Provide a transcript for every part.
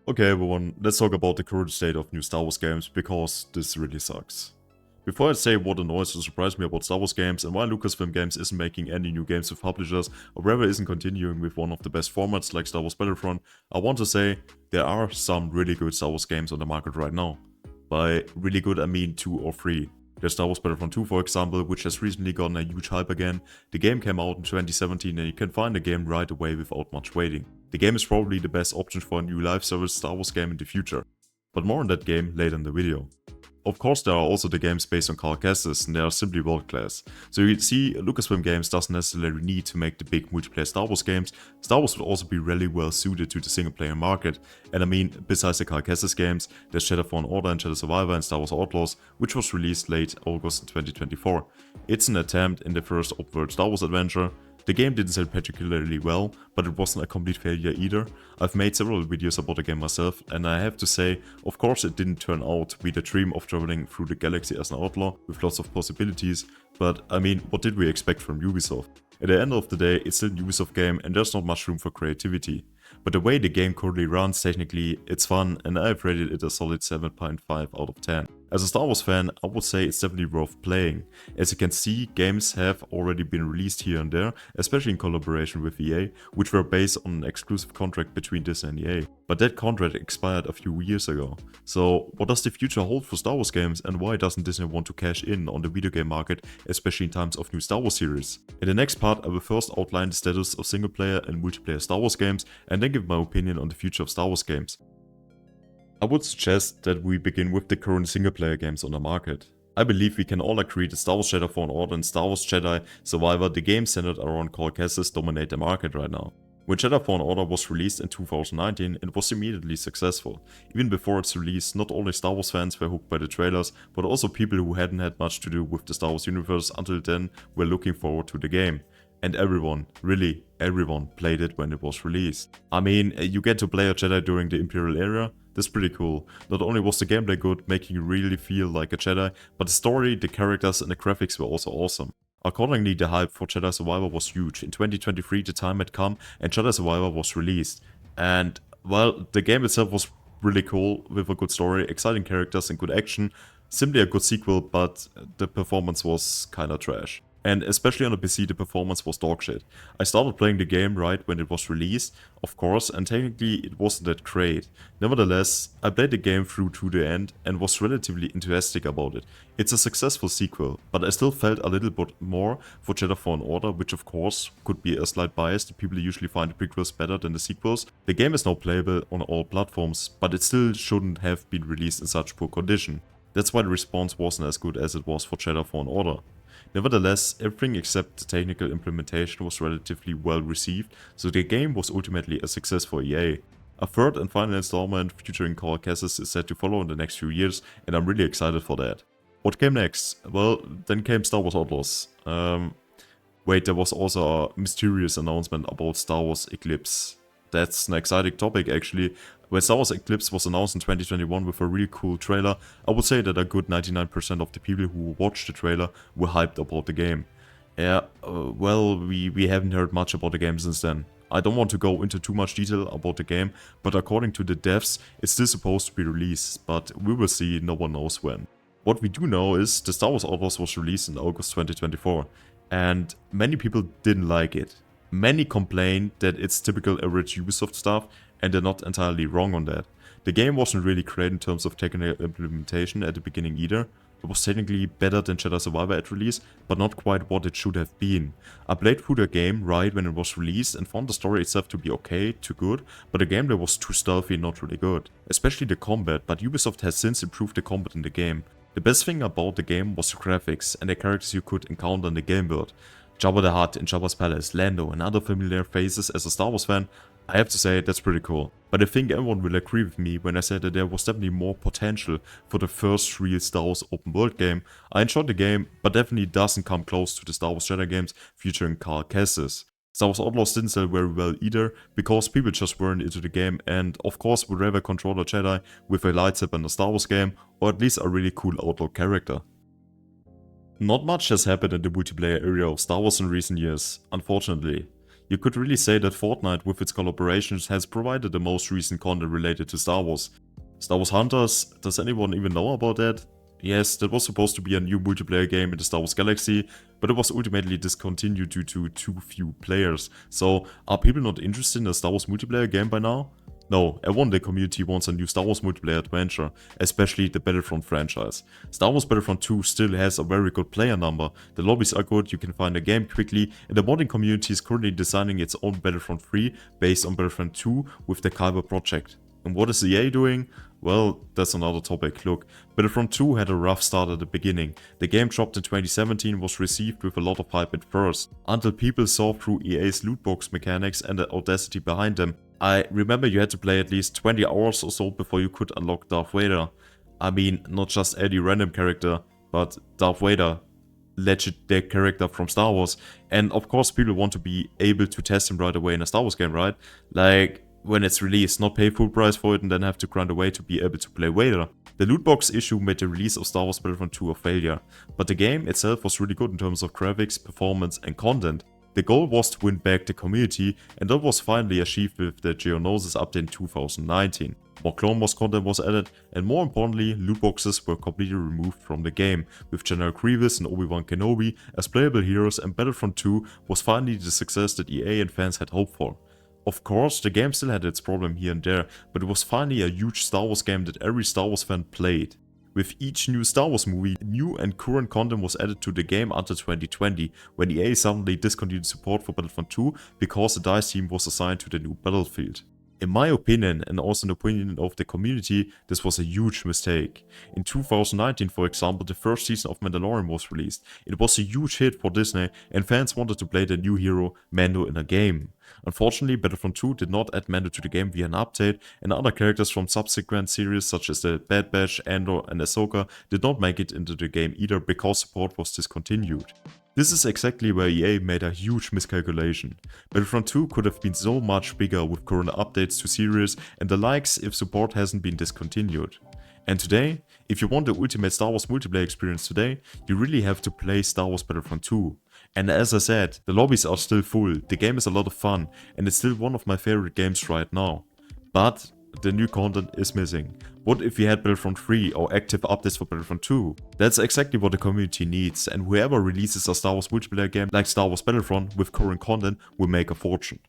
Okay everyone, let's talk about the current state of new Star Wars games, because this really sucks. Before I say what annoys or surprised me about Star Wars games and why LucasFilm Games isn't making any new games with publishers or rather isn't continuing with one of the best formats like Star Wars Battlefront, I want to say there are some really good Star Wars games on the market right now. By really good I mean 2 or 3. There's Star Wars Battlefront 2 for example, which has recently gotten a huge hype again. The game came out in 2017 and you can find the game right away without much waiting. The game is probably the best option for a new live service Star Wars game in the future. But more on that game later in the video. Of course there are also the games based on carcasses and they are simply world class. So you see, LucasFilm Games doesn't necessarily need to make the big multiplayer Star Wars games. Star Wars would also be really well suited to the single player market. And I mean, besides the carcasses games, there's Shadow Fallen Order and Shadow Survivor and Star Wars Outlaws, which was released late August 2024. It's an attempt in the first open world Star Wars adventure. The game didn't sell particularly well, but it wasn't a complete failure either. I've made several videos about the game myself, and I have to say, of course it didn't turn out to be the dream of traveling through the galaxy as an outlaw, with lots of possibilities, but I mean, what did we expect from Ubisoft? At the end of the day, it's still an Ubisoft game and there's not much room for creativity. But the way the game currently runs, technically, it's fun and I've rated it a solid 7.5 out of 10. As a Star Wars fan, I would say it's definitely worth playing. As you can see, games have already been released here and there, especially in collaboration with EA, which were based on an exclusive contract between Disney and EA. But that contract expired a few years ago. So what does the future hold for Star Wars games and why doesn't Disney want to cash in on the video game market, especially in times of new Star Wars series? In the next part I will first outline the status of single player and multiplayer Star Wars games and then give my opinion on the future of Star Wars games. I would suggest that we begin with the current single player games on the market. I believe we can all agree that Star Wars Shadow Fallen Order and Star Wars Jedi Survivor, the games centered around carcasses, dominate the market right now. When Shadow Fallen Order was released in 2019, it was immediately successful. Even before its release, not only Star Wars fans were hooked by the trailers, but also people who hadn't had much to do with the Star Wars universe until then were looking forward to the game. And everyone, really everyone, played it when it was released. I mean, you get to play a Jedi during the Imperial era. That's pretty cool. Not only was the gameplay good, making you really feel like a Jedi, but the story, the characters and the graphics were also awesome. Accordingly, the hype for Jedi Survivor was huge. In 2023 the time had come and Jedi Survivor was released. And well, the game itself was really cool, with a good story, exciting characters and good action. Simply a good sequel, but the performance was kinda trash. And especially on the PC the performance was dog shit. I started playing the game right when it was released, of course, and technically it wasn't that great. Nevertheless, I played the game through to the end and was relatively enthusiastic about it. It's a successful sequel, but I still felt a little bit more for Jedi Fallen Order, which of course could be a slight bias. The people usually find the prequels better than the sequels. The game is now playable on all platforms, but it still shouldn't have been released in such poor condition. That's why the response wasn't as good as it was for Jedi Fallen Order. Nevertheless, everything except the technical implementation was relatively well received, so the game was ultimately a success for EA. A third and final installment featuring carcasses is set to follow in the next few years, and I'm really excited for that. What came next? Well, then came Star Wars Outlaws. Wait, there was also a mysterious announcement about Star Wars Eclipse. That's an exciting topic actually. When Star Wars Eclipse was announced in 2021 with a really cool trailer, I would say that a good 99% of the people who watched the trailer were hyped about the game. Yeah, well, we haven't heard much about the game since then. I don't want to go into too much detail about the game, but according to the devs, it's still supposed to be released, but we will see, no one knows when. What we do know is the Star Wars Outlaws was released in August 2024, and many people didn't like it. Many complained that it's typical average Ubisoft stuff, and they're not entirely wrong on that. The game wasn't really great in terms of technical implementation at the beginning either. It was technically better than Jedi Survivor at release, but not quite what it should have been. I played through the game right when it was released and found the story itself to be okay to good, but the gameplay was too stealthy and not really good. Especially the combat, but Ubisoft has since improved the combat in the game. The best thing about the game was the graphics and the characters you could encounter in the game world. Jabba the Hutt in Jabba's Palace, Lando and other familiar faces. As a Star Wars fan, I have to say that's pretty cool. But I think everyone will agree with me when I say that there was definitely more potential for the first real Star Wars open world game. I enjoyed the game, but definitely doesn't come close to the Star Wars Jedi games featuring carcasses. Star Wars Outlaws didn't sell very well either, because people just weren't into the game and of course would rather control a Jedi with a lightsaber in a Star Wars game, or at least a really cool outlaw character. Not much has happened in the multiplayer area of Star Wars in recent years, unfortunately. You could really say that Fortnite with its collaborations has provided the most recent content related to Star Wars. Star Wars Hunters, does anyone even know about that? Yes, that was supposed to be a new multiplayer game in the Star Wars galaxy, but it was ultimately discontinued due to too few players. So, are people not interested in a Star Wars multiplayer game by now? No, everyone in the community wants a new Star Wars multiplayer adventure, especially the Battlefront franchise. Star Wars Battlefront 2 still has a very good player number, the lobbies are good, you can find the game quickly, and the modding community is currently designing its own Battlefront 3 based on Battlefront 2 with the Kyber project. And what is EA doing? Well, that's another topic. Look, Battlefront 2 had a rough start at the beginning. The game dropped in 2017, was received with a lot of hype at first, until people saw through EA's lootbox mechanics and the audacity behind them. I remember you had to play at least 20 hours or so before you could unlock Darth Vader. I mean, not just any random character, but Darth Vader, legendary character from Star Wars. And of course people want to be able to test him right away in a Star Wars game, right? Like, when it's released, not pay full price for it and then have to grind away to be able to play Vader. The lootbox issue made the release of Star Wars Battlefront 2 a failure, but the game itself was really good in terms of graphics, performance and content. The goal was to win back the community, and that was finally achieved with the Geonosis update in 2019. More Clone Wars content was added, and more importantly, loot boxes were completely removed from the game, with General Grievous and Obi-Wan Kenobi as playable heroes, and Battlefront 2 was finally the success that EA and fans had hoped for. Of course, the game still had its problem here and there, but it was finally a huge Star Wars game that every Star Wars fan played. With each new Star Wars movie, new and current content was added to the game until 2020, when EA suddenly discontinued support for Battlefront 2 because the DICE team was assigned to the new battlefield. In my opinion, and also in the opinion of the community, this was a huge mistake. In 2019, for example, the first season of Mandalorian was released. It was a huge hit for Disney, and fans wanted to play the new hero Mando in a game. Unfortunately, Battlefront 2 did not add Mando to the game via an update, and other characters from subsequent series such as the Bad Batch, Andor and Ahsoka did not make it into the game either because support was discontinued. This is exactly where EA made a huge miscalculation. Battlefront 2 could have been so much bigger with current updates to series and the likes if support hasn't been discontinued. And today, if you want the ultimate Star Wars multiplayer experience today, you really have to play Star Wars Battlefront 2. And as I said, the lobbies are still full, the game is a lot of fun, and it's still one of my favorite games right now. But the new content is missing. What if we had Battlefront 3 or active updates for Battlefront 2? That's exactly what the community needs, and whoever releases a Star Wars multiplayer game like Star Wars Battlefront with current content will make a fortune.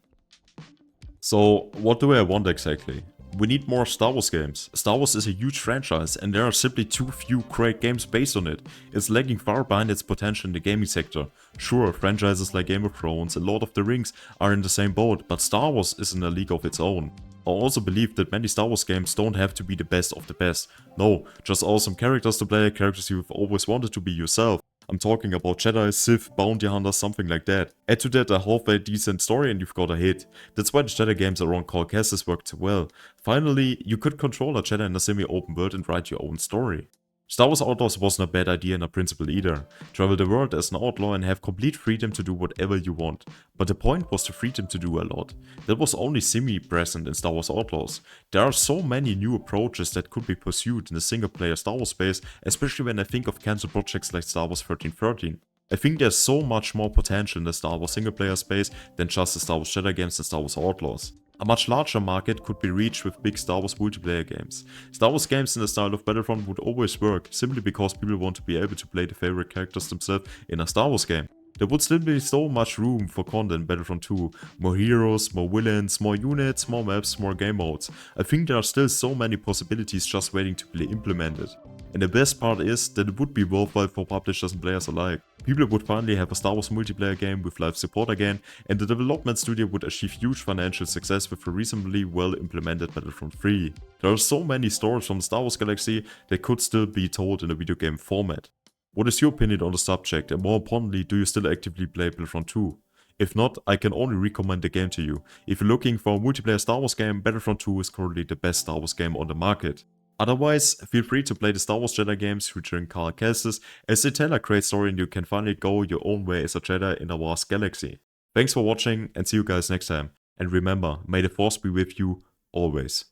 So what do I want exactly? We need more Star Wars games. Star Wars is a huge franchise and there are simply too few great games based on it. It's lagging far behind its potential in the gaming sector. Sure, franchises like Game of Thrones and Lord of the Rings are in the same boat, but Star Wars is in a league of its own. I also believe that many Star Wars games don't have to be the best of the best. No, just awesome characters to play, characters you've always wanted to be yourself. I'm talking about Jedi, Sith, Bounty Hunters, something like that. Add to that a halfway decent story and you've got a hit. That's why the Jedi games around Cal Kestis worked so well. Finally, you could control a Jedi in a semi-open world and write your own story. Star Wars Outlaws wasn't a bad idea in a principle either. Travel the world as an outlaw and have complete freedom to do whatever you want. But the point was the freedom to do a lot. That was only semi-present in Star Wars Outlaws. There are so many new approaches that could be pursued in the single player Star Wars space, especially when I think of cancelled projects like Star Wars 1313. I think there's so much more potential in the Star Wars single player space than just the Star Wars Jedi games and Star Wars Outlaws. A much larger market could be reached with big Star Wars multiplayer games. Star Wars games in the style of Battlefront would always work, simply because people want to be able to play the favorite characters themselves in a Star Wars game. There would still be so much room for content in Battlefront 2. More heroes, more villains, more units, more maps, more game modes. I think there are still so many possibilities just waiting to be implemented. And the best part is that it would be worthwhile for publishers and players alike. People would finally have a Star Wars multiplayer game with live support again, and the development studio would achieve huge financial success with a reasonably well implemented Battlefront 3. There are so many stories from the Star Wars galaxy that could still be told in a video game format. What is your opinion on the subject, and more importantly, do you still actively play Battlefront 2? If not, I can only recommend the game to you. If you're looking for a multiplayer Star Wars game, Battlefront 2 is currently the best Star Wars game on the market. Otherwise, feel free to play the Star Wars Jedi games featuring Cal Kestis, as they tell a great story and you can finally go your own way as a Jedi in a vast galaxy. Thanks for watching and see you guys next time. And remember, may the Force be with you always.